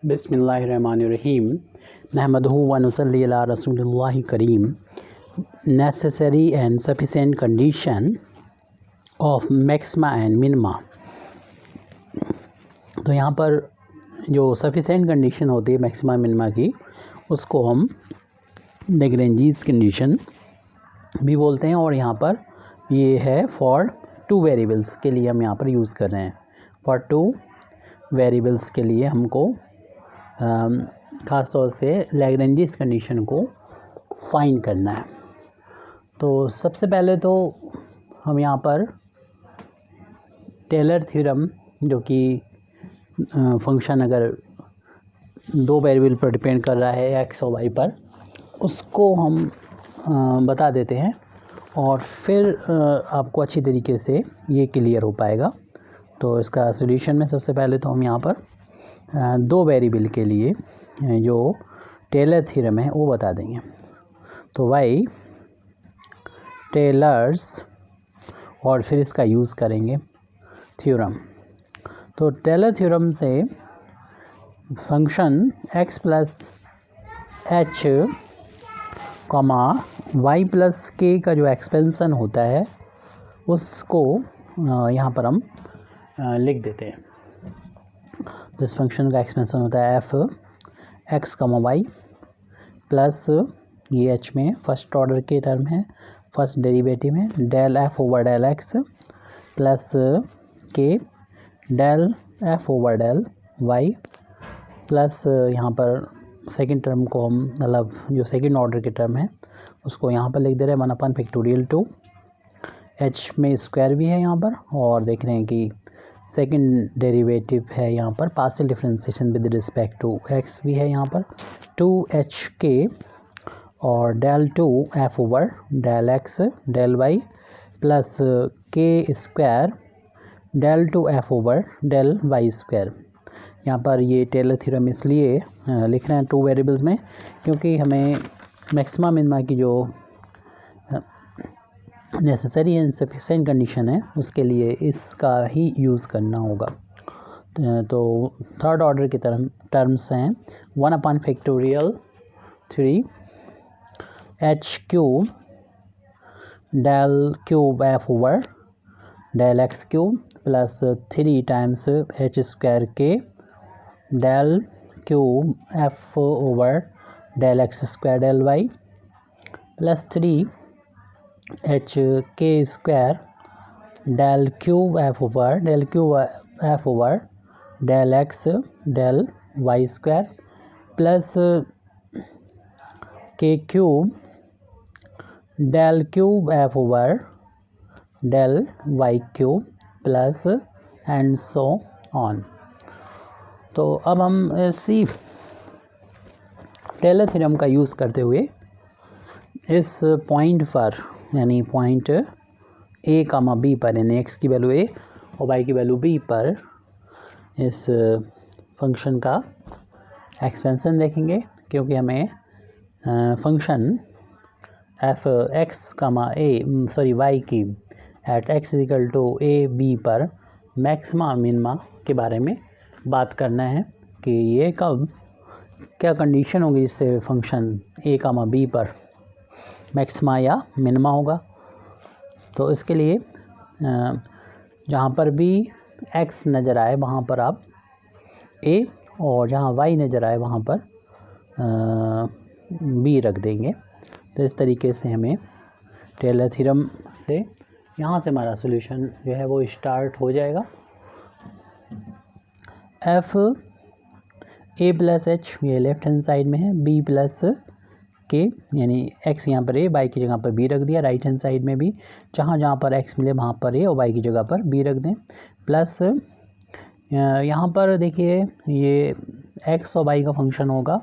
बिस्मिल्लाहिर्रहमानिर्रहीम नहमदुहु व नुसल्ली अला रसूलिल्लाहि करीम। Necessary and sufficient condition of maxima and minima. तो यहाँ पर जो सफिशिएंट कंडीशन होती है मैक्सिमा मिनिमा की, उसको हम लैग्रेंजीज कंडीशन भी बोलते हैं। और यहाँ पर ये है फॉर टू वेरिएबल्स के लिए हम यहाँ पर यूज़ कर रहे हैं। फॉर टू वेरिएबल्स के लिए हमको ख़ास तौर से लैग्रेंजीज कंडीशन को फाइंड करना है। तो सबसे पहले तो हम यहाँ पर टेलर थ्योरम, जो कि फंक्शन अगर दो वेरिएबल पर डिपेंड कर रहा है एक्स और वाई पर, उसको हम बता देते हैं और फिर आपको अच्छी तरीके से ये क्लियर हो पाएगा। तो इसका सॉल्यूशन में सबसे पहले तो हम यहाँ पर दो वेरिएबल के लिए जो टेलर थ्योरम है वो बता देंगे। तो वाई टेलर्स और फिर इसका यूज़ करेंगे थ्योरम। तो टेलर थ्योरम से function x plus H comma y plus k का जो एक्सपेंसन होता है उसको यहाँ पर हम लिख देते हैं। तो इस फंक्शन का एक्सपेंसन होता है F X comma Y plus ये एच में फर्स्ट ऑर्डर के टर्म है, फर्स्ट डेरिवेटिव है, del F over del X plus K del F over del Y plus यहाँ पर सेकंड टर्म को हम मतलब जो सेकंड ऑर्डर के टर्म है उसको यहाँ पर लिख दे रहे हैं 1/2 एच में स्क्वायर भी है यहाँ पर। और देख रहे हैं कि सेकंड डेरिवेटिव है यहाँ पर partial differentiation with respect to X भी है यहाँ पर 2hk और del 2 F over del x del Y plus के square del 2 F over del Y square. यहाँ पर ये टेलर थ्योरम इसलिए लिख रहे हैं टू वेरिएबल्स में क्योंकि हमें मैक्सिमा मिनिमा की जो नेसेसरी एंड सफिशिएंट कंडीशन है उसके लिए इसका ही यूज़ करना होगा। तो थर्ड ऑर्डर की टर्म्स हैं 1/3 H cube del cube F over del X cube plus 3 times H square K del cube F over del x square del Y plus 3 H K square del cube F over del x del Y square plus K cube del cube F over del Y cube plus and so on. तो अब हम इसी Taylor theorem का use करते हुए इस point पर यानी पॉइंट ए कामा बी पर यानी एक्स की वैल्यू ए और वाई की वैल्यू बी पर इस फंक्शन का एक्सपेंसन देखेंगे। क्योंकि हमें function f x comma y की at x equal to a b पर मैक्सिमा मिनिमा के बारे में बात करना है कि ये कब क्या कंडीशन होगी जिससे फंक्शन ए कामा बी पर मैक्सिमा या मिनिमा होगा। तो इसके लिए जहाँ पर भी x नज़र आए वहाँ पर आप a और जहाँ y नज़र आए वहाँ पर b रख देंगे। तो इस तरीके से हमें टेलर थ्योरम से यहाँ से हमारा सॉल्यूशन जो है वो स्टार्ट हो जाएगा। f a प्लस एच ये लेफ्ट हैंड साइड में है, b प्लस के यानी x यहाँ पर a, y की जगह पर b रख दिया। राइट हैंड साइड में भी जहाँ जहाँ पर x मिले वहाँ पर a और y की जगह पर b रख दें। प्लस यहाँ पर देखिए ये x और y का फंक्शन होगा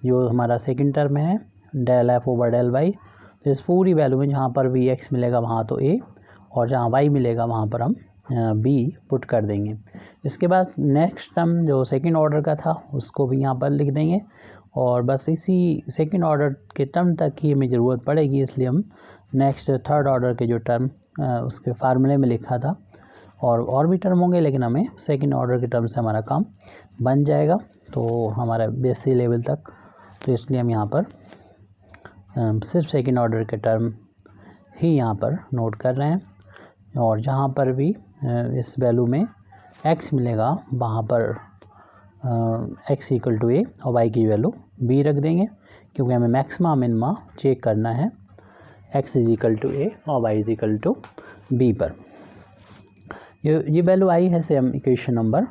जो हमारा सेकंड टर्म है del F over del y. तो इस पूरी वैल्यू में जहाँ पर भी x मिलेगा वहाँ तो a और जहाँ y मिलेगा वहाँ पर हम b पुट कर देंगे। इसके बाद नेक्स्ट टर्म जो सेकंड ऑर्डर का था उसको भी यहाँ पर लिख देंगे और बस इसी सेकंड ऑर्डर के टर्म तक ही हमें ज़रूरत पड़ेगी, इसलिए हम नेक्स्ट थर्ड ऑर्डर के जो टर्म उसके फार्मूले में लिखा था और भी टर्म होंगे लेकिन हमें सेकंड ऑर्डर के टर्म से हमारा काम बन जाएगा। तो हमारा बेस सी लेवल तक, तो इसलिए हम यहाँ पर सिर्फ सेकंड ऑर्डर के टर्म ही यहाँ पर नोट कर रहे हैं, और जहाँ पर भी इस वैल्यू में x मिलेगा वहाँ पर x इक्वल टू a और y की वैल्यू b रख देंगे, क्योंकि हमें मैक्सिमा मिनिमा चेक करना है x is equal to a और y is equal to b पर। ये वैल्यू आई है, सेम इक्वेशन नंबर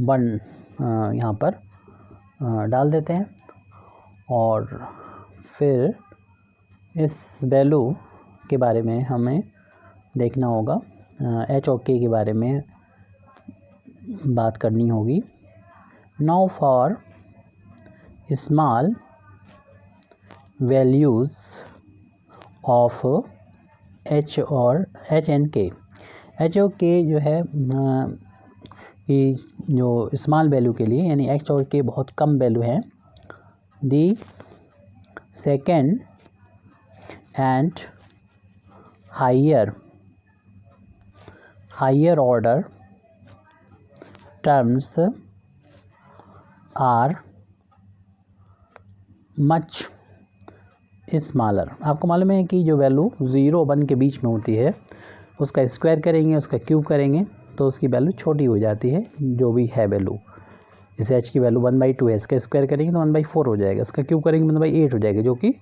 1 यहाँ पर डाल देते हैं, और फिर इस वैल्यू के बारे में हमें देखना होगा, h और k के बारे में बात करनी होगी। Now for small values of h and k। h और k जो है कि जो स्मॉल वैल्यू के लिए, यानी h और k बहुत कम वैल्यू है, the second and higher order terms are much smaller. आपको मालूम है कि जो वैल्यू 0 1 के बीच में होती है, उसका स्क्वायर करेंगे, उसका क्यूब करेंगे, तो उसकी वैल्यू छोटी हो जाती है, जो भी है वैल्यू। जैसे h की वैल्यू 1/2 है, इसका स्क्वायर करेंगे तो 1/4 हो जाएगा, इसका क्यूब करेंगे 1/8 हो जाएगा, जो कि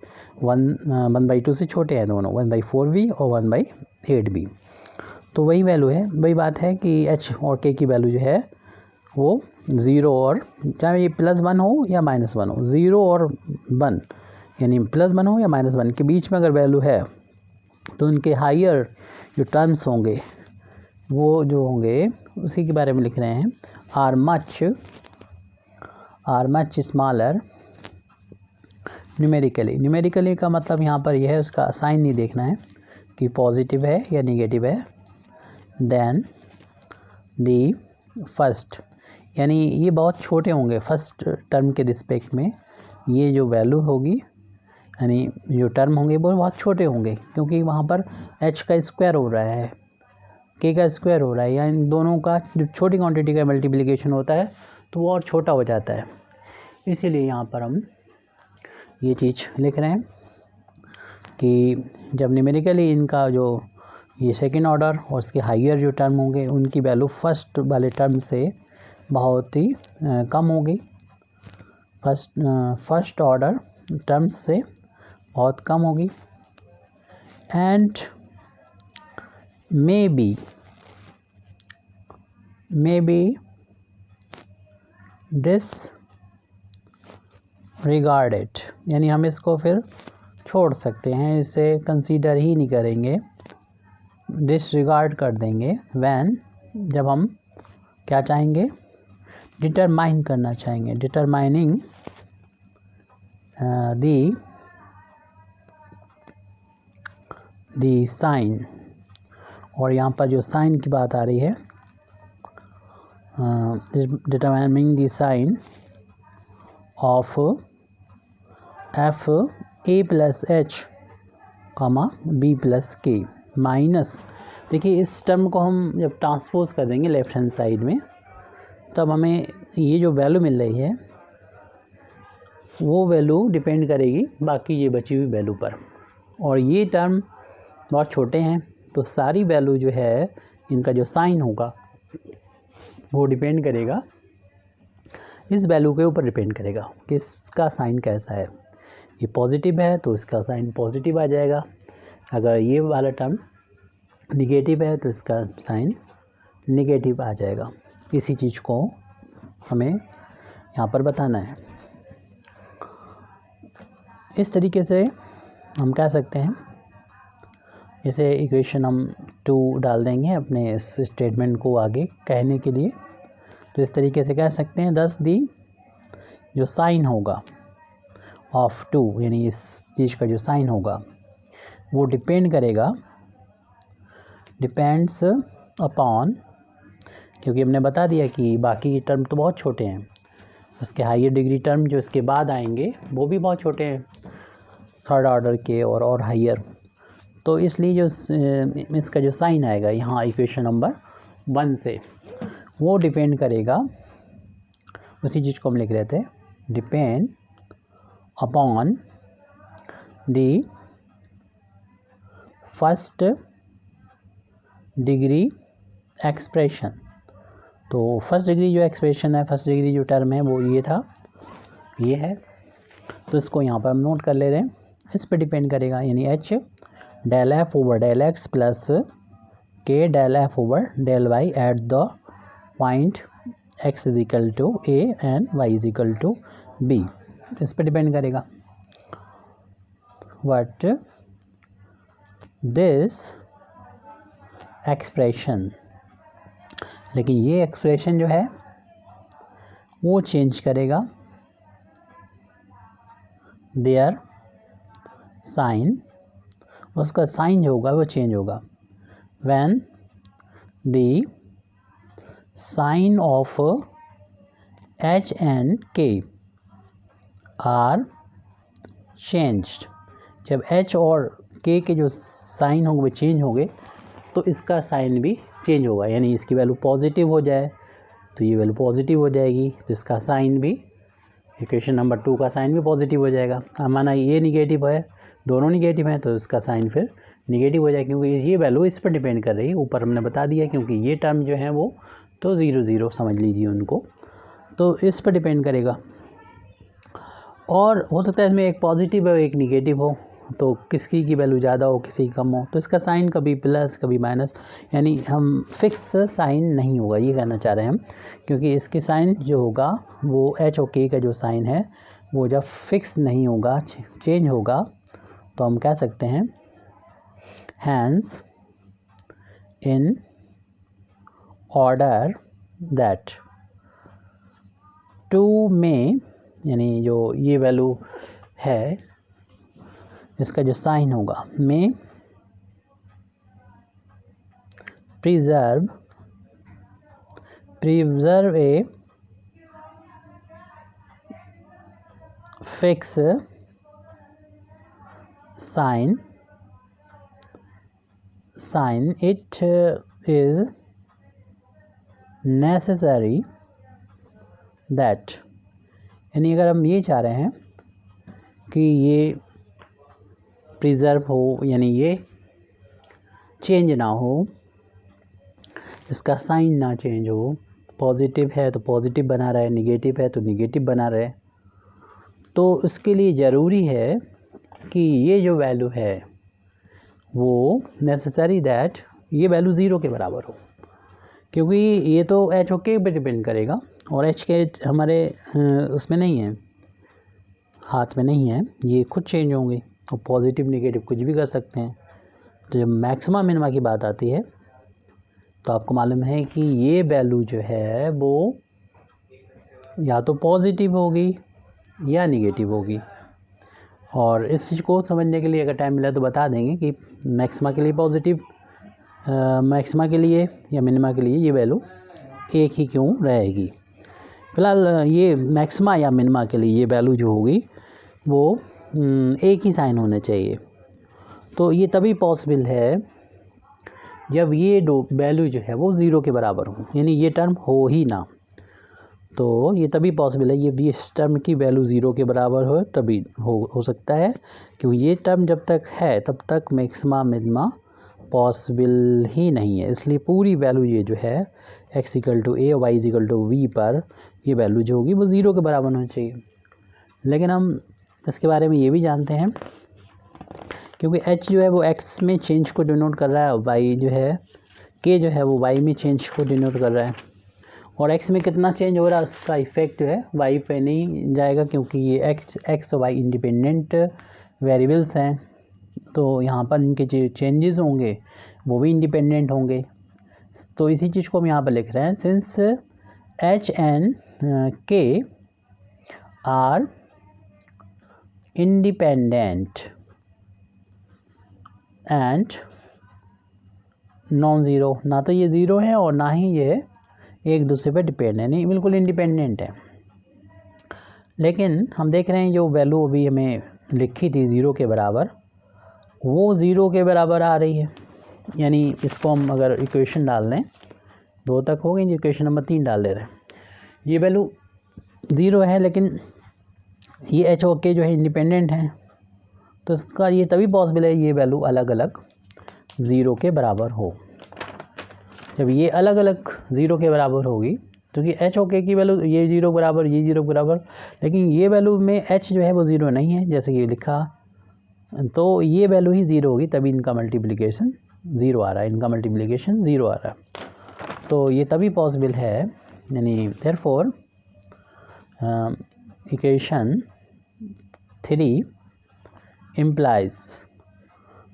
1/2 से छोटे हैं दोनों, 1/4 भी और 1/8 भी। तो वही वैल्यू है, वही बात है कि h और k की वैल्यू जो है वो 0 और, चाहे ये +1 हो या -1 हो, 0 और 1 यानी +1 हो या -1 के बीच में अगर वैल्यू है, तो उनके हायर जो टर्म्स होंगे वो जो होंगे उसी के बारे में लिख रहे हैं, आर मच स्मॉलर न्यूमेरिकली का मतलब यहाँ पर यह है, उसका साइन नहीं देखना है कि पॉजिटिव है या नेगेटिव है। देन दी फर्स्ट, यानी ये बहुत छोटे होंगे फर्स्ट टर्म के रिस्पेक्ट में, ये जो वैल्यू होगी यानी जो टर्म होंगे वो बहुत छोटे होंगे, क्योंकि वहाँ पर h का स्क्वायर हो रहा है, k का स्क्वायर हो रहा है, यानी दोनों का जो छोटी क्वांटिटी का मल्टीप्लिकेशन होता है तो वो और छोटा हो जाता है। इसीलिए यहाँ पर हम ये चीज़ लिख रहे हैं कि जब न्यूमेरिकली इनका जो ये सेकेंड ऑर्डर और उसके हायर जो टर्म होंगे उनकी वैल्यू फर्स्ट वाले टर्म से बहुत ही कम होगी, फर्स्ट ऑर्डर टर्म्स से बहुत कम होगी। एंड मे बी डिसरिगार्डेड, यानी हम इसको फिर छोड़ सकते हैं, इसे कंसीडर ही नहीं करेंगे, डिसरिगार्ड कर देंगे। व्हेन, जब हम क्या चाहेंगे, डिटरमाइन करना चाहेंगे, डिटरमाइनिंग दी साइन, और यहाँ पर जो साइन की बात आ रही है, determining the sign of f a plus h b plus k minus, देखिए इस टर्म को हम जब ट्रांसपोज कर देंगे लेफ्ट हैंड साइड में, तब हमें ये जो वैल्यू मिल रही है वो वैल्यू डिपेंड करेगी बाकी ये बची हुई वैल्यू पर, और ये टर्म बहुत छोटे हैं, तो सारी वैल्यू जो है इनका जो साइन होगा वो डिपेंड करेगा इस वैल्यू के ऊपर, डिपेंड करेगा कि इसका साइन कैसा है। ये पॉजिटिव है तो इसका साइन पॉजिटिव आ जाएगा, अगर ये वाला टर्म निगेटिव है तो इसका साइन निगेटिव आ जाएगा। इसी चीज़ को हमें यहाँ पर बताना है। इस तरीके से हम कह सकते हैं, इसे इक्वेशन हम 2 डाल देंगे अपने इस स्टेटमेंट को आगे कहने के लिए, तो इस तरीके से कह सकते हैं, दस दी जो साइन होगा ऑफ 2, यानी इस चीज़ का जो साइन होगा वो डिपेंड्स अपॉन, क्योंकि हमने बता दिया कि बाकी टर्म तो बहुत छोटे हैं, उसके हायर डिग्री टर्म जो इसके बाद आएंगे वो भी बहुत छोटे हैं, थर्ड ऑर्डर के और हायर, तो इसलिए जो इसका जो साइन आएगा यहाँ इक्वेशन नंबर 1 से, वो डिपेंड करेगा उसी चीज़ को हम लिख रहे थे, depend upon the first degree expression. तो फर्स्ट डिग्री जो एक्सप्रेशन है, फर्स्ट डिग्री जो टर्म है वो ये था, ये है। तो इसको यहाँ पर हम नोट कर ले रहे हैं, इस पर डिपेंड करेगा, यानी H del F over del X plus K del F over del Y at the point X is equal to A and Y is equal to B, इस पर डिपेंड करेगा। बट दिस एक्सप्रेशन, लेकिन ये expression जो है वो change करेगा their sign, उसका साइन जो होगा वो चेंज होगा when the sign of h and k are changed. जब एच और के जो साइन होंगे वो चेंज होंगे तो इसका साइन भी चेंज होगा, यानी इसकी वैल्यू पॉजिटिव हो जाए तो ये वैल्यू पॉजिटिव हो जाएगी, तो इसका साइन भी, इक्वेशन नंबर 2 का साइन भी पॉजिटिव हो जाएगा। माना ये निगेटिव है, दोनों निगेटिव हैं, तो इसका साइन फिर निगेटिव हो जाएगा, क्योंकि ये वैल्यू इस पर डिपेंड कर रही है। ऊपर हमने बता दिया, क्योंकि ये टर्म जो है वो तो 0 0 समझ लीजिए उनको, तो इस पर डिपेंड करेगा। और हो सकता है इसमें एक पॉजिटिव हो एक निगेटिव हो, तो किसी की वैल्यू ज़्यादा हो किसी की कम हो, तो इसका साइन कभी प्लस कभी माइनस, यानी हम फिक्स साइन नहीं होगा, ये कहना चाह रहे हैं हम, क्योंकि इसकी साइन जो होगा वो एच और के का जो साइन है वो जब फिक्स नहीं होगा, चेंज होगा, तो हम कह सकते हैं हैंस इन ऑर्डर दैट 2 में, यानी जो ये वैल्यू है इसका जो साइन होगा, में preserve a fix sign it is necessary that, यानी अगर हम ये चाह रहे हैं कि ये प्रिजर्व हो, यानी ये चेंज ना हो, इसका साइन ना चेंज हो, पॉजिटिव है तो पॉजिटिव बना रहे, निगेटिव है तो निगेटिव बना रहे, तो इसके लिए ज़रूरी है कि ये जो वैल्यू है वो नेसेसरी दैट ये वैल्यू 0 के बराबर हो, क्योंकि ये तो एच ओ के पे डिपेंड करेगा और एच के हमारे उसमें नहीं है, हाथ में नहीं है, ये खुद चेंज होंगे और पॉजिटिव निगेटिव कुछ भी कर सकते हैं। तो जब मैक्सिमा मिनिमा की बात आती है तो आपको मालूम है कि ये वैल्यू जो है वो या तो पॉजिटिव होगी या निगेटिव होगी। और इस चीज़ को समझने के लिए अगर टाइम मिला तो बता देंगे कि मैक्सिमा के लिए पॉजिटिव, मैक्सिमा के लिए या मिनिमा के लिए ये वैल्यू एक ही क्यों रहेगी। फ़िलहाल ये मैक्सिमा या मिनिमा के लिए ये वैल्यू जो होगी वो एक ही साइन होने चाहिए। तो ये तभी पॉसिबल है जब ये दो वैल्यू जो है वो 0 के बराबर हो, यानी ये टर्म हो ही ना, तो ये तभी पॉसिबल है ये इस टर्म की वैल्यू 0 के बराबर हो तभी हो सकता है, क्योंकि ये टर्म जब तक है तब तक मैक्सिमा मिनिमा पॉसिबल ही नहीं है। इसलिए पूरी वैल्यू ये जो है x equal to a y equal to b पर ये वैल्यू जो होगी वो 0 के बराबर होनी चाहिए। लेकिन हम इसके बारे में ये भी जानते हैं, क्योंकि h जो है वो x में चेंज को डिनोट कर रहा है और y जो है k जो है वो y में चेंज को डिनोट कर रहा है, और x में कितना चेंज हो रहा है उसका इफ़ेक्ट जो है y पे नहीं जाएगा, क्योंकि ये x और y इंडिपेंडेंट वेरिएबल्स हैं, तो यहाँ पर इनके जो चेंजेस होंगे वो भी इंडिपेंडेंट होंगे। तो इसी चीज़ को हम यहाँ पर लिख रहे हैं, since h and k are independent and non zero, ना तो ये ज़ीरो है और ना ही ये एक दूसरे पे डिपेंड है, नहीं बिल्कुल इंडिपेंडेंट है। लेकिन हम देख रहे हैं जो वैल्यू अभी हमें लिखी थी 0 के बराबर, वो 0 के बराबर आ रही है, यानी इसको हम अगर इक्वेशन डाल दें 2 तक हो गई, इक्वेशन नंबर 3 डाल दे रहे हैं, ये वैल्यू ज़ीरो है, लेकिन ये एच ओ के जो है इंडिपेंडेंट है, तो इसका ये तभी पॉसिबल है ये वैल्यू अलग अलग ज़ीरो के बराबर हो। जब ये अलग अलग ज़ीरो के बराबर होगी, क्योंकि एच ओ के की वैल्यू ये ज़ीरो बराबर, ये ज़ीरो बराबर, लेकिन ये वैल्यू में एच जो है वो ज़ीरो नहीं है जैसे कि लिखा, तो ये वैल्यू ही ज़ीरो होगी, तभी इनका मल्टीप्लिकेशन ज़ीरो आ रहा है, इनका मल्टीप्लिकेशन ज़ीरो आ रहा है। तो ये तभी पॉसिबल है, यानी देयरफॉर इक्वेशन 3 इम्प्लाइज,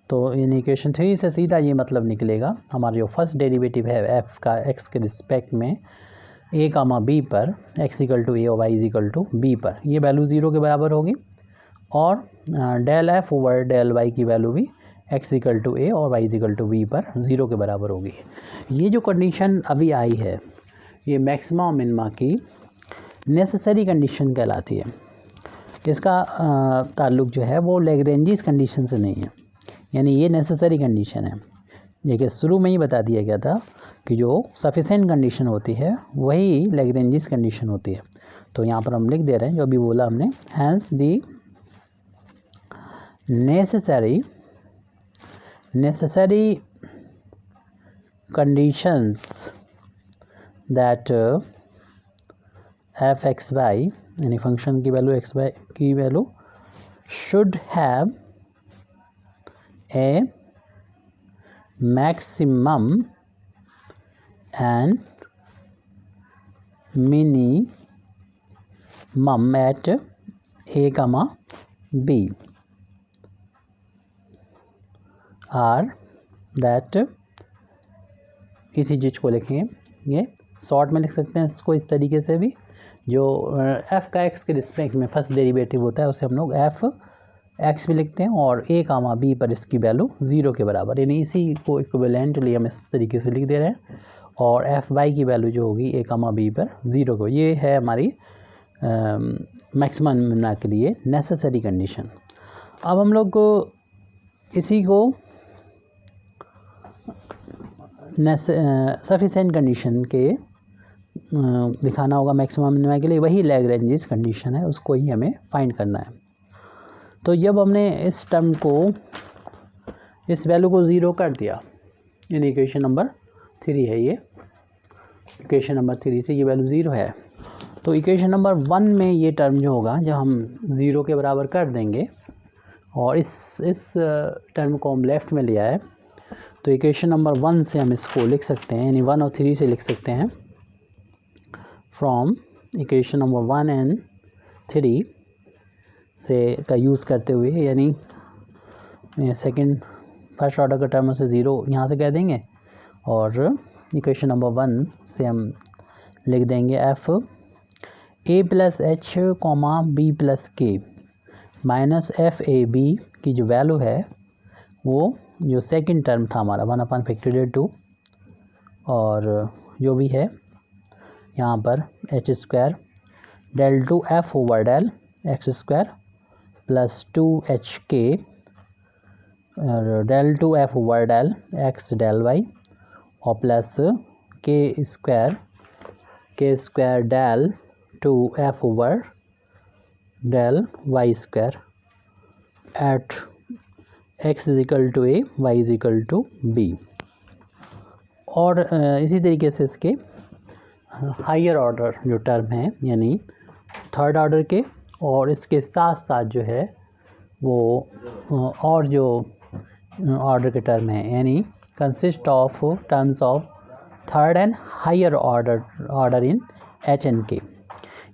तो इन इक्वेशन 3 से सीधा ये मतलब निकलेगा, हमारा जो फर्स्ट डेरिवेटिव है एफ का एक्स के रिस्पेक्ट में ए कामा बी पर, एक्स इक्वल टू ए और वाई इक्वल टू बी पर, ये वैल्यू ज़ीरो के बराबर होगी, और del F over del y की वैल्यू भी एक्स इक्वल टू ए और वाई इक्वल टू बी पर ज़ीरो के बराबर होगी। ये जो कंडीशन अभी आई है, ये मैक्सिमा मिनिमा की नेसेसरी कंडीशन कहलाती है। इसका ताल्लुक जो है वो लैग्रेंजिस कंडीशन से नहीं है, यानी ये नेसेसरी कंडीशन है। देखिए शुरू में ही बता दिया गया था कि जो सफिशेंट कंडीशन होती है वही लैग्रेंजिस कंडीशन होती है। तो यहाँ पर हम लिख दे रहे हैं जो अभी बोला हमने, hence the necessary conditions that f x y यानी फंक्शन की वैल्यू एक्स वाई की value should have a maximum and minimum at A comma b or that, इसी चीज़ को लिखेंगे, ये शॉर्ट में लिख सकते हैं इसको इस तरीके से भी, जो एफ का एक्स के रिस्पेक्ट में फर्स्ट डेरिवेटिव होता है उसे हम लोग एफ एक्स भी लिखते हैं, और ए कामा बी पर इसकी वैल्यू ज़ीरो के बराबर, यानी इसी को इक्विवेलेंटली हम इस तरीके से लिख दे रहे हैं, और एफ वाई की वैल्यू जो होगी ए कामा बी पर ज़ीरो को, ये है हमारी मैक्सिमम मिनिमा के लिए नेसेसरी कंडीशन। अब हम लोग को इसी को सफिशेंट कंडीशन के दिखाना होगा मैक्सिमम मिनिमा के लिए, वही लैग्रेंजिस कंडीशन है, उसको ही हमें फाइंड करना है। तो जब हमने इस टर्म को, इस वैल्यू को ज़ीरो कर दिया, यानी इक्वेशन नंबर 3 है ये, इक्वेशन नंबर 3 से ये वैल्यू ज़ीरो है, तो इक्वेशन नंबर 1 में ये टर्म जो होगा जब हम ज़ीरो के बराबर कर देंगे, और इस टर्म को हम लेफ़्ट में लिया है, तो इक्वेशन नंबर 1 से हम इसको लिख सकते हैं, यानी 1 और 3 से लिख सकते हैं, फ्रॉम इक्वेशन नंबर 1 एंड 3 से का यूज़ करते हुए, यानी सेकंड फर्स्ट ऑर्डर का टर्म से ज़ीरो यहाँ से कह देंगे, और इक्वेशन नंबर 1 से हम लिख देंगे एफ ए plus H comma B plus के माइनस एफ ए बी की जो वैल्यू है वो जो सेकंड टर्म था हमारा 1/2, और जो भी है यहाँ पर h square del two f over del x square plus 2hk del two f over del x del y, और प्लस के square del two f over del Y square at x is equal to a y is equal to b. और इसी तरीके से इसके higher order जो term है, यानी थर्ड ऑर्डर के, और इसके साथ साथ जो है वो और जो ऑर्डर के टर्म है, यानी consist of terms of third and higher order in h and k,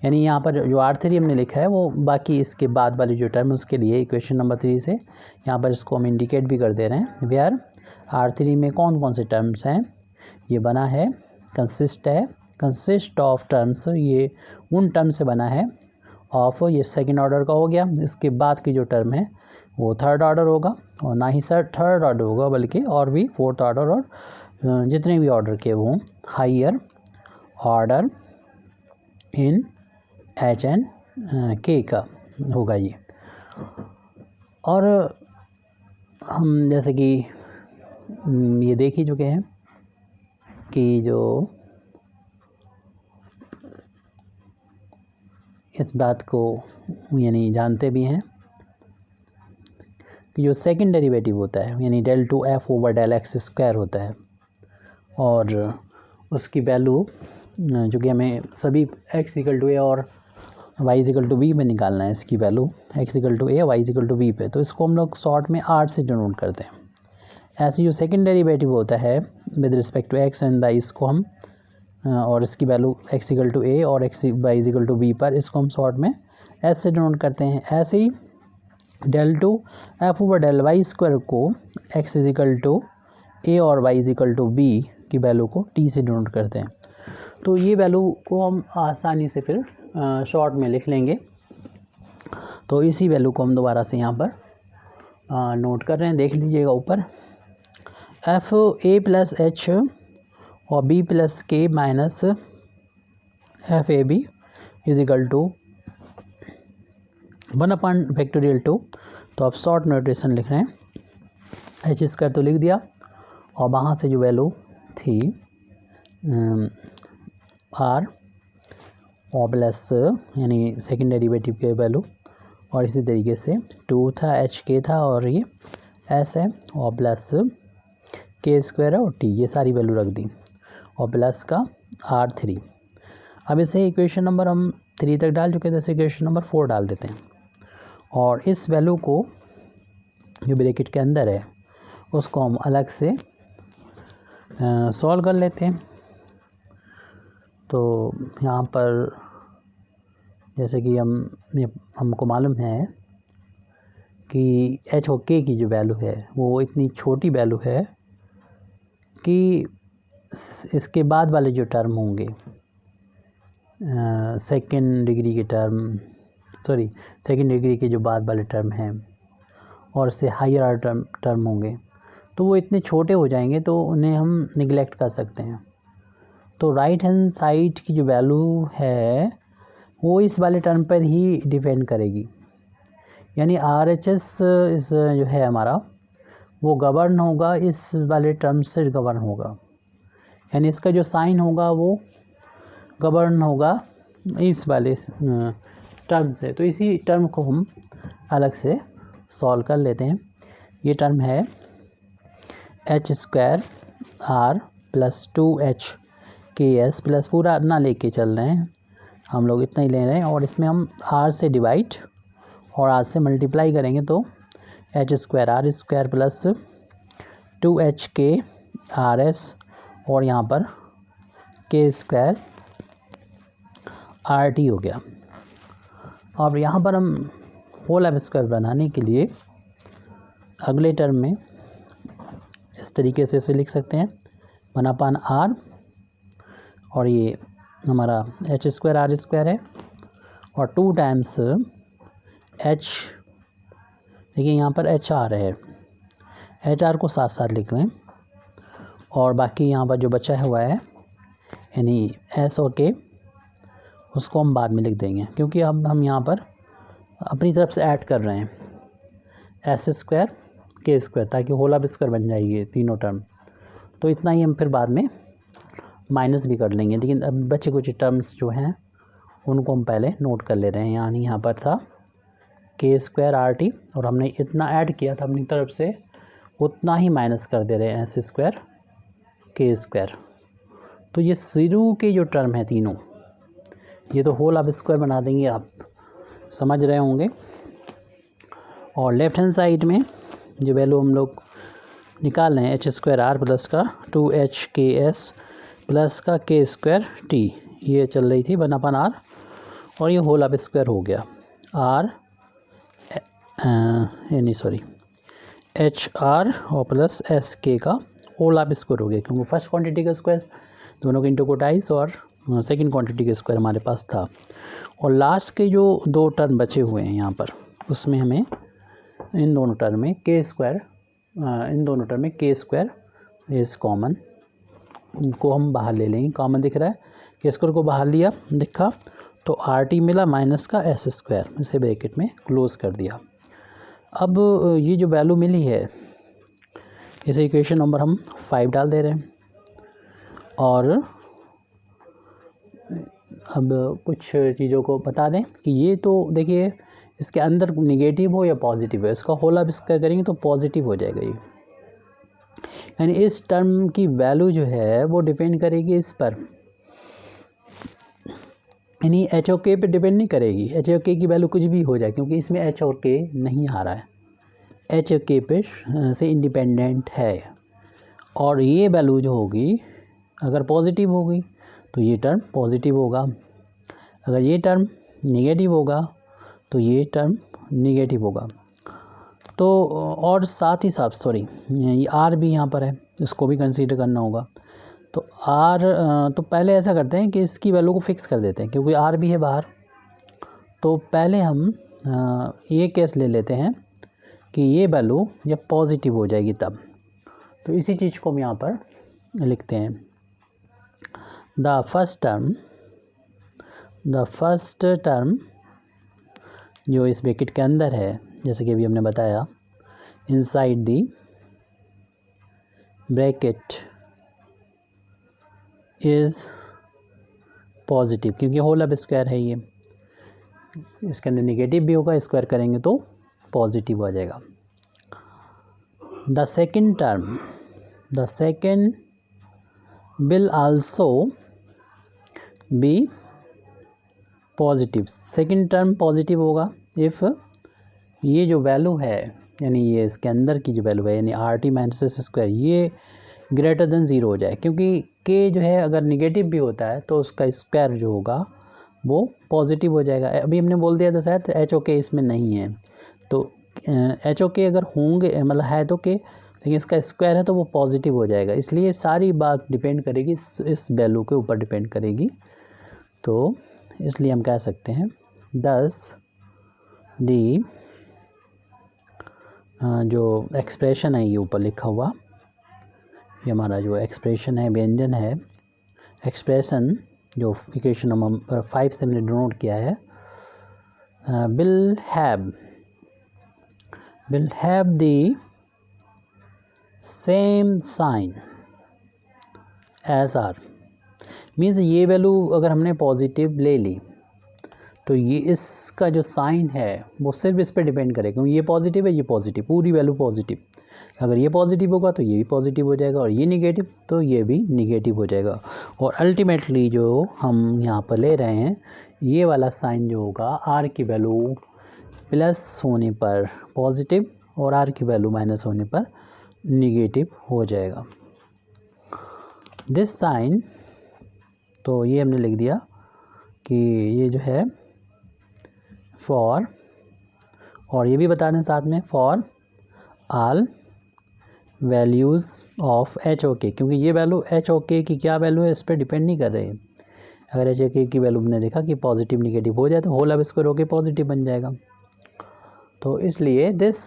यानी यहाँ पर जो R3 हमने लिखा है वो बाकी इसके बाद वाली जो टर्म उसके लिए इक्वेशन नंबर 3 से यहाँ पर इसको हम इंडिकेट भी कर दे रहे हैं, वेयर R3 में कौन कौन से टर्म्स हैं, ये बना है कंसिस्ट ऑफ टर्म्स, ये उन टर्म से बना है ऑफ, ये सेकंड ऑर्डर का हो गया, इसके बाद की जो टर्म है वो थर्ड ऑर्डर होगा, और ना ही सर थर्ड ऑर्डर होगा बल्कि और भी फोर्थ ऑर्डर, और जितने भी ऑर्डर के वो higher order in h and k का होगा ये। और हम जैसे कि ये देख ही चुके हैं कि जो इस बात को यानी जानते भी हैं कि जो सेकंड डेरिवेटिव होता है यानी del 2f over del x square होता है और उसकी वैल्यू जो कि हमें सभी x इक्वल टू ए और y इक्वल टू बी में निकालना है, इसकी value x equal to a y equal to b पे, तो इसको हम लोग शॉर्ट में r से डिनोट करते हैं। ऐसे जो सेकंड डेरिवेटिव होता है with respect to x and y, इसको हम और इसकी वैल्यू x इक्वल टू ए और x y equal to B पर, इसको हम शॉर्ट में s से डिनोट करते हैं। ऐसे ही del 2f over del y square को x इक्वल टू ए और y इक्वल टू बी की वैल्यू को t से डिनोट करते हैं। तो ये वैल्यू को हम आसानी से फिर शॉर्ट में लिख लेंगे। तो इसी वैल्यू को हम दोबारा से यहाँ पर नोट कर रहे हैं, देख लीजिएगा ऊपर, एफ ए प्लस एच और बी प्लस के minus F A B is equal to 1/2। तो अब शॉर्ट नोटेशन लिख रहे हैं, एच स्क्वायर तो लिख दिया और वहाँ से जो वैल्यू थी आर और प्लस यानी सेकेंड डेरिवेटिव के वैल्यू, और इसी तरीके से 2 था, एच के था और ये एस है और प्लस के स्क्वायर है और टी, ये सारी वैल्यू रख दी और प्लस का R3। अब इसे इक्वेशन नंबर हम 3 तक डाल चुके थे, इसे इक्वेशन नंबर 4 डाल देते हैं और इस वैल्यू को जो ब्रैकेट के अंदर है उसको हम अलग से सॉल्व कर लेते हैं। तो यहाँ पर जैसे कि हमको मालूम है कि एच और के की जो वैल्यू है वो इतनी छोटी वैल्यू है कि इसके बाद वाले जो टर्म होंगे सेकेंड डिग्री के टर्म, सेकेंड डिग्री के जो बाद वाले टर्म हैं और इससे हायर ऑर्डर टर्म होंगे तो वो इतने छोटे हो जाएंगे तो उन्हें हम निगलेक्ट कर सकते हैं। तो राइट हैंड साइड की जो वैल्यू है वो इस वाले टर्म पर ही डिपेंड करेगी, यानी RHS इस जो है हमारा वो गवर्न होगा इस वाले टर्म से गवर्न होगा, यानी इसका जो साइन होगा वो गवर्न होगा इस वाले टर्म से। तो इसी टर्म को हम अलग से सॉल्व कर लेते हैं। ये टर्म है H square are plus 2h के एस प्लस, पूरा ना लेके चल रहे हैं हम लोग, इतना ही ले रहे हैं और इसमें हम r से डिवाइड और r से मल्टीप्लाई करेंगे तो H square R square plus 2h K R S और यहाँ पर के स्क्वायर आर टी हो गया। और यहाँ पर हम होल अब स्क्वायर बनाने के लिए अगले टर्म में इस तरीके से इसे लिख सकते हैं 1/r और ये हमारा एच स्क्वायर आर स्क्वायर है और 2 टाइम्स एच, देखिए यहाँ पर एच आर है, एच आर को साथ साथ लिख लें और बाकी यहाँ पर जो बचा हुआ है यानी एस और के उसको हम बाद में लिख देंगे, क्योंकि अब हम यहाँ पर अपनी तरफ से ऐड कर रहे हैं एस स्क्वायर के स्क्वायर, ताकि होल अब स्क्वायर बन जाएगी तीनों टर्म। तो इतना ही हम फिर बाद में माइनस भी कर लेंगे, लेकिन अब बचे कुछ टर्म्स जो हैं उनको हम पहले नोट कर ले रहे हैं। यानी यहाँ पर था के स्क्वायर आर टी और हमने इतना ऐड किया था अपनी तरफ से, उतना ही माइनस कर दे रहे हैं एस स्क्वायर के स्क्वायर। तो ये शुरू के जो टर्म है तीनों, ये तो होल अब स्क्वायर बना देंगे, आप समझ रहे होंगे। और लेफ्ट हैंड साइड में जो वैल्यू हम लोग निकाल रहे हैं एच स्क्वायर आर प्लस का 2h के एस प्लस का के स्क्वायर टी, ये चल रही थी 1/r और ये होल अब स्क्वायर हो गया आर एच आर और प्लस एस के का होल अब स्क्वायर हो गया, क्योंकि फर्स्ट क्वांटिटी का स्क्वायर दोनों के इंटू को टाइस और सेकेंड क्वांटिटी का स्क्वायर हमारे पास था। और लास्ट के जो 2 टर्म बचे हुए हैं यहाँ पर, उसमें हमें इन दोनों टर्म में के स्क्वायर इज़ कॉमन, उनको हम बाहर ले लेंगे, कॉमन दिख रहा है, के स्क्वायर को बाहर लिया दिखा तो आर टी मिला माइनस का एस स्क्वायर, इसे ब्रैकेट में क्लोज कर दिया। अब ये जो वैल्यू मिली है इसे इक्वेशन नंबर हम 5 डाल दे रहे हैं और अब कुछ चीज़ों को बता दें कि ये तो देखिए इसके अंदर निगेटिव हो या पॉजिटिव है, इसका होल आप इसका करेंगे तो पॉजिटिव हो जाएगा ये, यानी इस टर्म की वैल्यू जो है वो डिपेंड करेगी इस पर, यानी एच और के पे डिपेंड नहीं करेगी। एच और के की वैल्यू कुछ भी हो जाए, क्योंकि इसमें एच और के नहीं आ रहा है, एच और के पे से इंडिपेंडेंट है। और ये वैल्यू जो होगी अगर पॉजिटिव होगी तो ये टर्म पॉजिटिव होगा, अगर ये टर्म नेगेटिव होगा तो ये टर्म नेगेटिव होगा। तो और साथ ही साथ सॉरी ये आर भी यहाँ पर है, इसको भी कंसीडर करना होगा। तो आर तो पहले ऐसा करते हैं कि इसकी वैल्यू को फिक्स कर देते हैं, क्योंकि आर भी है बाहर। तो पहले हम ये केस ले लेते हैं कि ये वैल्यू जब पॉजिटिव हो जाएगी तब, तो इसी चीज़ को हम यहाँ पर लिखते हैं। द फर्स्ट टर्म जो इस ब्रैकेट के अंदर है, जैसे कि अभी हमने बताया, inside the bracket is positive, क्योंकि होल अब स्क्वायर है ये, इसके अंदर नेगेटिव भी होगा, स्क्वायर करेंगे तो पॉजिटिव आ जाएगा। The second will also be positive, second term positive होगा इफ़ ये जो वैल्यू है, यानी ये इसके अंदर की जो वैल्यू है, यानी R T minus S square, ये ग्रेटर देन ज़ीरो हो जाए, क्योंकि के जो है अगर निगेटिव भी होता है तो उसका स्क्वायर जो होगा वो पॉजिटिव हो जाएगा। अभी हमने बोल दिया था शायद एच ओ के इसमें नहीं है, तो एच ओ के अगर होंगे मतलब है तो के, लेकिन इसका स्क्वायर है तो वो पॉजिटिव हो जाएगा। इसलिए सारी बात डिपेंड करेगी इस वैल्यू के ऊपर डिपेंड करेगी। तो इसलिए हम कह सकते हैं दस दी जो एक्सप्रेशन है ये ऊपर लिखा हुआ, ये हमारा जो एक्सप्रेशन है, व्यंजन है, एक्सप्रेशन जो इक्वेशन नंबर 5 से हमने डिनोट किया है, will have the same sign as R, means ये वैल्यू अगर हमने पॉजिटिव ले ली तो ये इसका जो साइन है वो सिर्फ इस पर डिपेंड करेगा, क्योंकि ये पॉजिटिव है, ये पॉजिटिव, पूरी वैल्यू पॉजिटिव। अगर ये पॉजिटिव होगा तो ये भी पॉजिटिव हो जाएगा, और ये निगेटिव तो ये भी निगेटिव हो जाएगा। और अल्टीमेटली जो हम यहाँ पर ले रहे हैं, ये वाला साइन जो होगा आर की वैल्यू प्लस होने पर पॉजिटिव और आर की वैल्यू माइनस होने पर निगेटिव हो जाएगा। दिस साइन, तो ये हमने लिख दिया कि ये जो है फॉर, और ये भी बता दें साथ में, for all values of H ओ के, क्योंकि ये वैल्यू एच ओ के की क्या वैल्यू है इस पर डिपेंड नहीं कर रही है। अगर एच ओ के की वैल्यू हमने देखा कि पॉजिटिव निगेटिव हो जाए तो होल अब स्क्वायर होके पॉजिटिव बन जाएगा। तो इसलिए दिस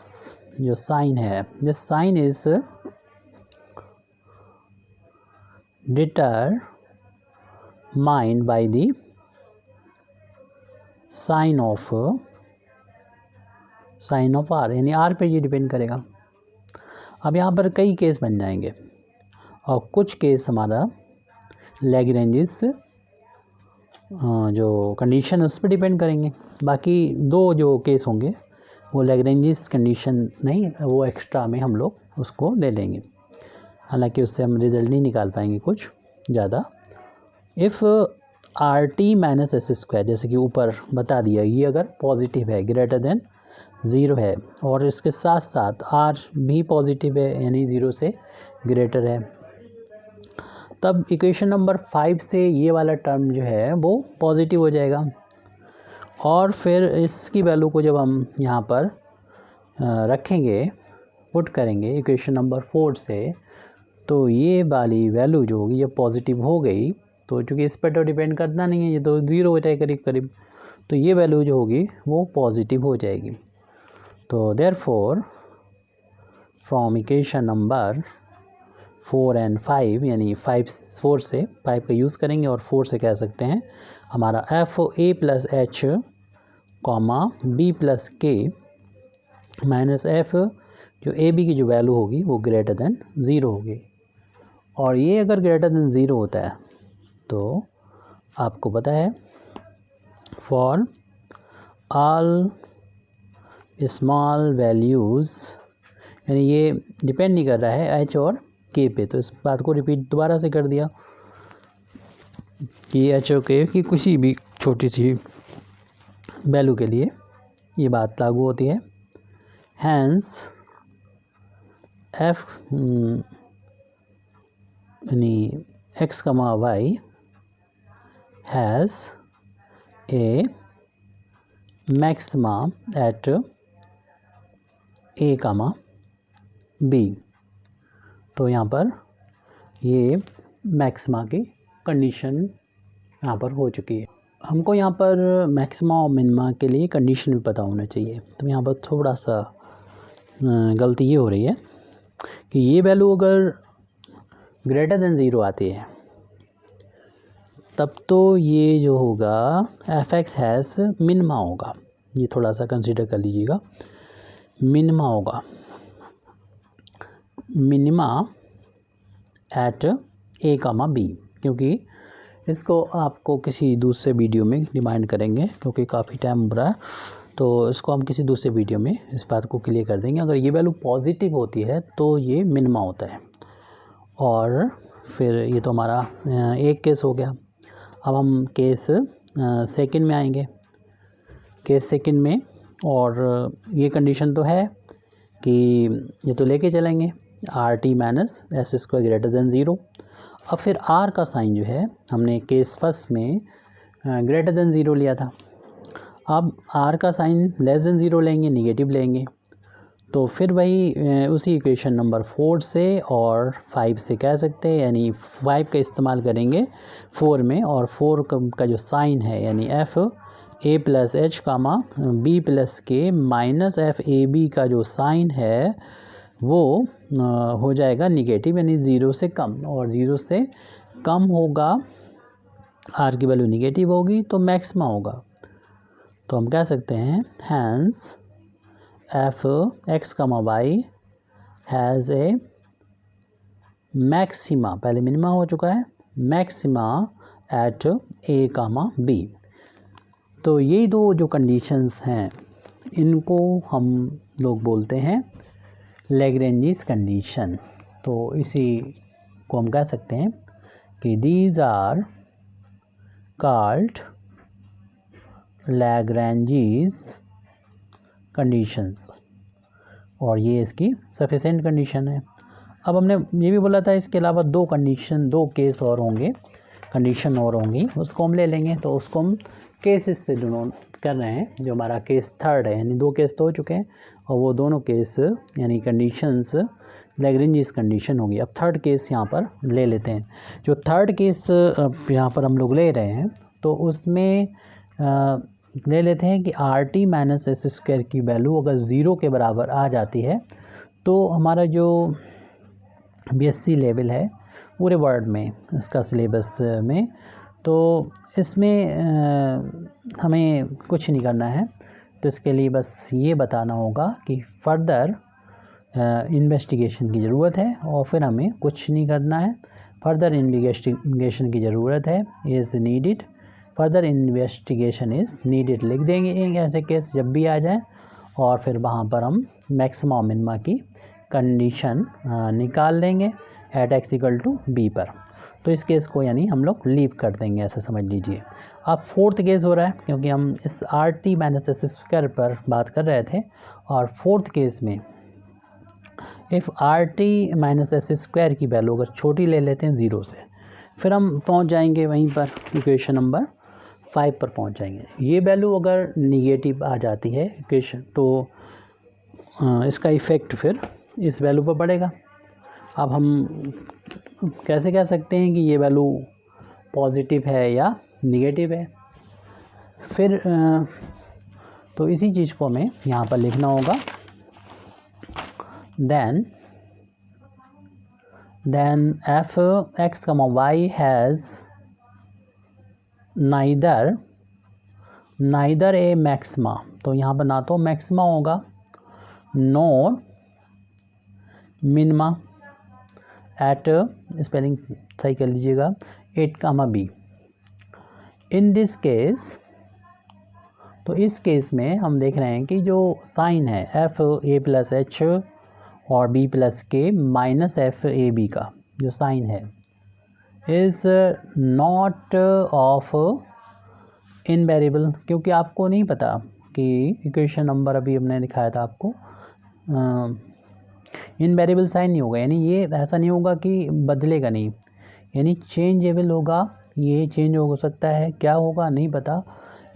जो साइन है, this sign is determined by the sign of R, यानी आर पे ये डिपेंड करेगा। अब यहाँ पर कई केस बन जाएंगे, और कुछ केस हमारा लैग्रेंजिस जो कंडीशन उस पर डिपेंड करेंगे। बाकी दो जो केस होंगे वो लैग्रेंजिस कंडीशन नहीं, वो एक्स्ट्रा में हम लोग उसको ले लेंगे, हालांकि उससे हम रिजल्ट नहीं निकाल पाएंगे कुछ ज़्यादा। If R T minus S square, जैसे कि ऊपर बता दिया, ये अगर पॉजिटिव है, ग्रेटर देन ज़ीरो है, और इसके साथ साथ आर भी पॉजिटिव है यानी ज़ीरो से ग्रेटर है, तब इक्वेशन नंबर 5 से ये वाला टर्म जो है वो पॉजिटिव हो जाएगा। और फिर इसकी वैल्यू को जब हम यहाँ पर रखेंगे, पुट करेंगे इक्वेशन नंबर 4 से, तो ये वाली वैल्यू जो होगी ये पॉजिटिव हो गई, तो चूँकि इस पर तो डिपेंड करना नहीं है, ये तो ज़ीरो हो जाए करीब करीब, तो ये वैल्यू जो होगी वो पॉजिटिव हो जाएगी। तो therefore from equation number 4 and 5, यानी 4 से 5 का यूज़ करेंगे और 4 से कह सकते हैं हमारा एफ ए plus H comma B plus के माइनस एफ, जो ए बी की जो वैल्यू होगी वो ग्रेटर देन ज़ीरो होगी। और ये अगर ग्रेटर देन ज़ीरो होता है तो आपको पता है फॉर ऑल स्मॉल वैल्यूज़, यानी ये डिपेंड नहीं कर रहा है एच और के पे, तो इस बात को रिपीट दोबारा से कर दिया कि एच और के की किसी भी छोटी सी वैल्यू के लिए ये बात लागू होती है। हैंस एफ यानी X comma Y has a maxima at A comma B. तो यहाँ पर ये मैक्सिमा की कंडीशन यहाँ पर हो चुकी है। हमको यहाँ पर मैक्सिमा और मिनिमा के लिए कंडीशन भी पता होना चाहिए। तो यहाँ पर थोड़ा सा गलती ये हो रही है कि ये वैल्यू अगर ग्रेटर देन ज़ीरो आती है तब तो ये जो होगा एफ एक्स हैज़ मिनिमा होगा। ये थोड़ा सा कंसीडर कर लीजिएगा, मिनिमा होगा, मिनिमा एट ए कामा बी, क्योंकि इसको आपको किसी दूसरे वीडियो में रिमाइंड करेंगे क्योंकि काफ़ी टाइम हो रहा है, तो इसको हम किसी दूसरे वीडियो में इस बात को क्लियर कर देंगे। अगर ये वैल्यू पॉजिटिव होती है तो ये मिनिमा होता है। और फिर ये तो हमारा एक केस हो गया। अब हम केस सेकंड में आएंगे। केस सेकंड में और ये कंडीशन तो है कि ये तो लेके चलेंगे R T minus S square greater than zero. अब फिर आर का साइन जो है हमने केस फर्स्ट में ग्रेटर देन ज़ीरो लिया था, अब आर का साइन लेस देन ज़ीरो लेंगे, निगेटिव लेंगे। तो फिर वही उसी इक्वेशन नंबर 4 से और 5 से कह सकते हैं, यानी 5 का इस्तेमाल करेंगे 4 में, और 4 का जो साइन है यानी एफ ए plus H comma B plus के माइनस एफ ए बी का जो साइन है वो हो जाएगा निगेटिव, यानी ज़ीरो से कम, और ज़ीरो से कम होगा आर की वैल्यू निगेटिव होगी तो मैक्सिमा होगा। तो हम कह सकते हैं hence F x comma Y has a maxima, पहले मिनिमा हो चुका है, maxima at A comma B. तो यही दो जो कंडीशंस हैं इनको हम लोग बोलते हैं लैग्रेंजिस कंडीशन। तो इसी को हम कह सकते हैं कि दीज आर कॉल्ड लैग्रेंजिस कंडीशंस, और ये इसकी सफिशेंट कंडीशन है। अब हमने ये भी बोला था इसके अलावा दो केस और होंगे, कंडीशन और होंगी, उसको हम ले लेंगे। तो उसको हम केसेस से डिनोट कर रहे हैं। जो हमारा केस थर्ड है, यानी दो केस तो हो चुके हैं और वो दोनों केस यानी कंडीशंस लैग्रेंजिस कंडीशन होगी। अब थर्ड केस यहाँ पर ले लेते हैं। जो थर्ड केस यहाँ पर हम लोग ले रहे हैं तो उसमें ले लेते हैं कि R T minus S square की वैल्यू अगर ज़ीरो के बराबर आ जाती है तो हमारा जो बीएससी लेवल है पूरे वर्ल्ड में इसका सिलेबस में, तो इसमें हमें कुछ नहीं करना है। तो इसके लिए बस ये बताना होगा कि फर्दर इन्वेस्टिगेशन की ज़रूरत है और फिर हमें कुछ नहीं करना है। फर्दर इन्वेस्टिगेशन की ज़रूरत है, is needed, further investigation is needed लिख देंगे ऐसे केस जब भी आ जाए, और फिर वहाँ पर हम मैक्सिमा मिनिमा की कंडीशन निकाल लेंगे at x equal to B पर। तो इस केस को यानी हम लोग लीव कर देंगे, ऐसा समझ लीजिए। अब फोर्थ केस हो रहा है क्योंकि हम इस R T minus S square पर बात कर रहे थे, और फोर्थ केस में if R T minus S square की वैल्यू अगर छोटी ले लेते हैं ज़ीरो से, फिर हम पहुंच जाएंगे वहीं पर इक्वेशन नंबर 5 पर पहुंच जाएंगे। ये वैल्यू अगर निगेटिव आ जाती है इक्वेशन तो इसका इफ़ेक्ट फिर इस वैल्यू पर पड़ेगा। अब हम कैसे कह सकते हैं कि ये वैल्यू पॉजिटिव है या निगेटिव है? फिर तो इसी चीज़ को हमें यहाँ पर लिखना होगा, then f x comma y has neither a maxima, तो यहाँ पर ना तो मैक्सिमा होगा नोर मिनिमा एट, स्पेलिंग सही कर लीजिएगा, 8 कामा बी, इन दिस केस, तो इस केस में हम देख रहे हैं कि जो साइन है एफ ए प्लस एच और बी प्लस के माइनस एफ ए बी का जो साइन है इज़ नॉट ऑफ इनवेरिएबल, क्योंकि आपको नहीं पता कि इक्वेशन नंबर अभी हमने दिखाया था आपको, इनवेरिएबल साइन नहीं होगा, यानी ये ऐसा नहीं होगा कि बदलेगा नहीं, यानी चेंजेबल होगा, ये चेंज हो सकता है, क्या होगा नहीं पता।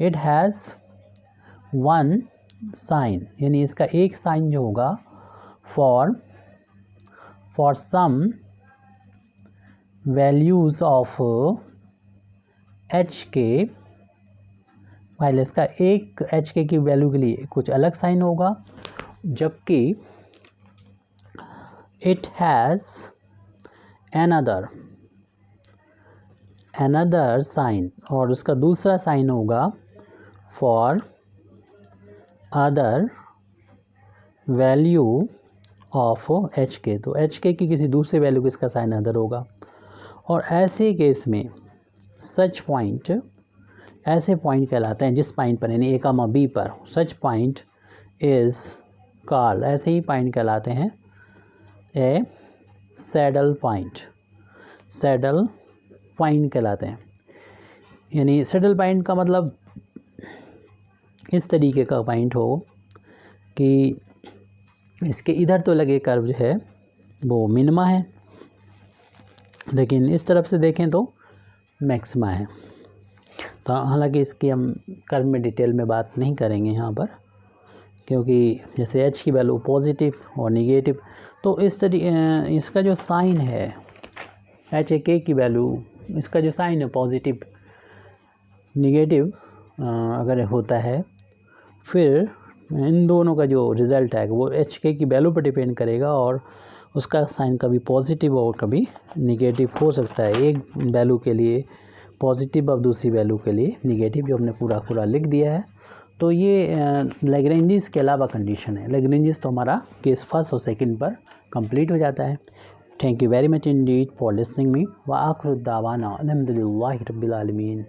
इट हैज़ वन साइन, यानी इसका एक साइन जो होगा for some values of H K, while इसका एक एच के की वैल्यू के लिए कुछ अलग साइन होगा, जबकि इट हैज़ another साइन, और उसका दूसरा साइन होगा for other value of H के, तो एच के की किसी दूसरे वैल्यू का इसका साइन अदर होगा। और ऐसे केस में सच पॉइंट, ऐसे पॉइंट कहलाते हैं जिस पॉइंट पर यानी ए कामा बी पर सच पॉइंट इज़ कॉल्ड, ऐसे ही पॉइंट कहलाते हैं ए सैडल पॉइंट, सैडल पॉइंट कहलाते हैं। यानी सैडल पॉइंट का मतलब इस तरीके का पॉइंट हो कि इसके इधर तो लगे कर्व जो है वो मिनिमा है, लेकिन इस तरफ से देखें तो मैक्सिमा है। तो हालांकि इसकी हम कर्व में डिटेल में बात नहीं करेंगे यहाँ पर, क्योंकि जैसे एच की वैल्यू पॉजिटिव और निगेटिव, तो इसका जो साइन है एच ए के की वैल्यू, इसका जो साइन है पॉजिटिव निगेटिव अगर होता है, फिर इन दोनों का जो रिज़ल्ट है वो एच के की वैल्यू पर डिपेंड करेगा, और उसका साइन कभी पॉजिटिव और कभी निगेटिव हो सकता है, एक वैल्यू के लिए पॉजिटिव और दूसरी वैल्यू के लिए निगेटिव, जो हमने पूरा लिख दिया है। तो ये लैग्रेंजिस के अलावा कंडीशन है। लैग्रेंजिस तो हमारा केस फर्स्ट और सेकंड पर कंप्लीट हो जाता है। Thank you very much Indeed for listening me व आखिर दावाना अल्हम्दुलिल्लाहि रब्बिल आलमीन।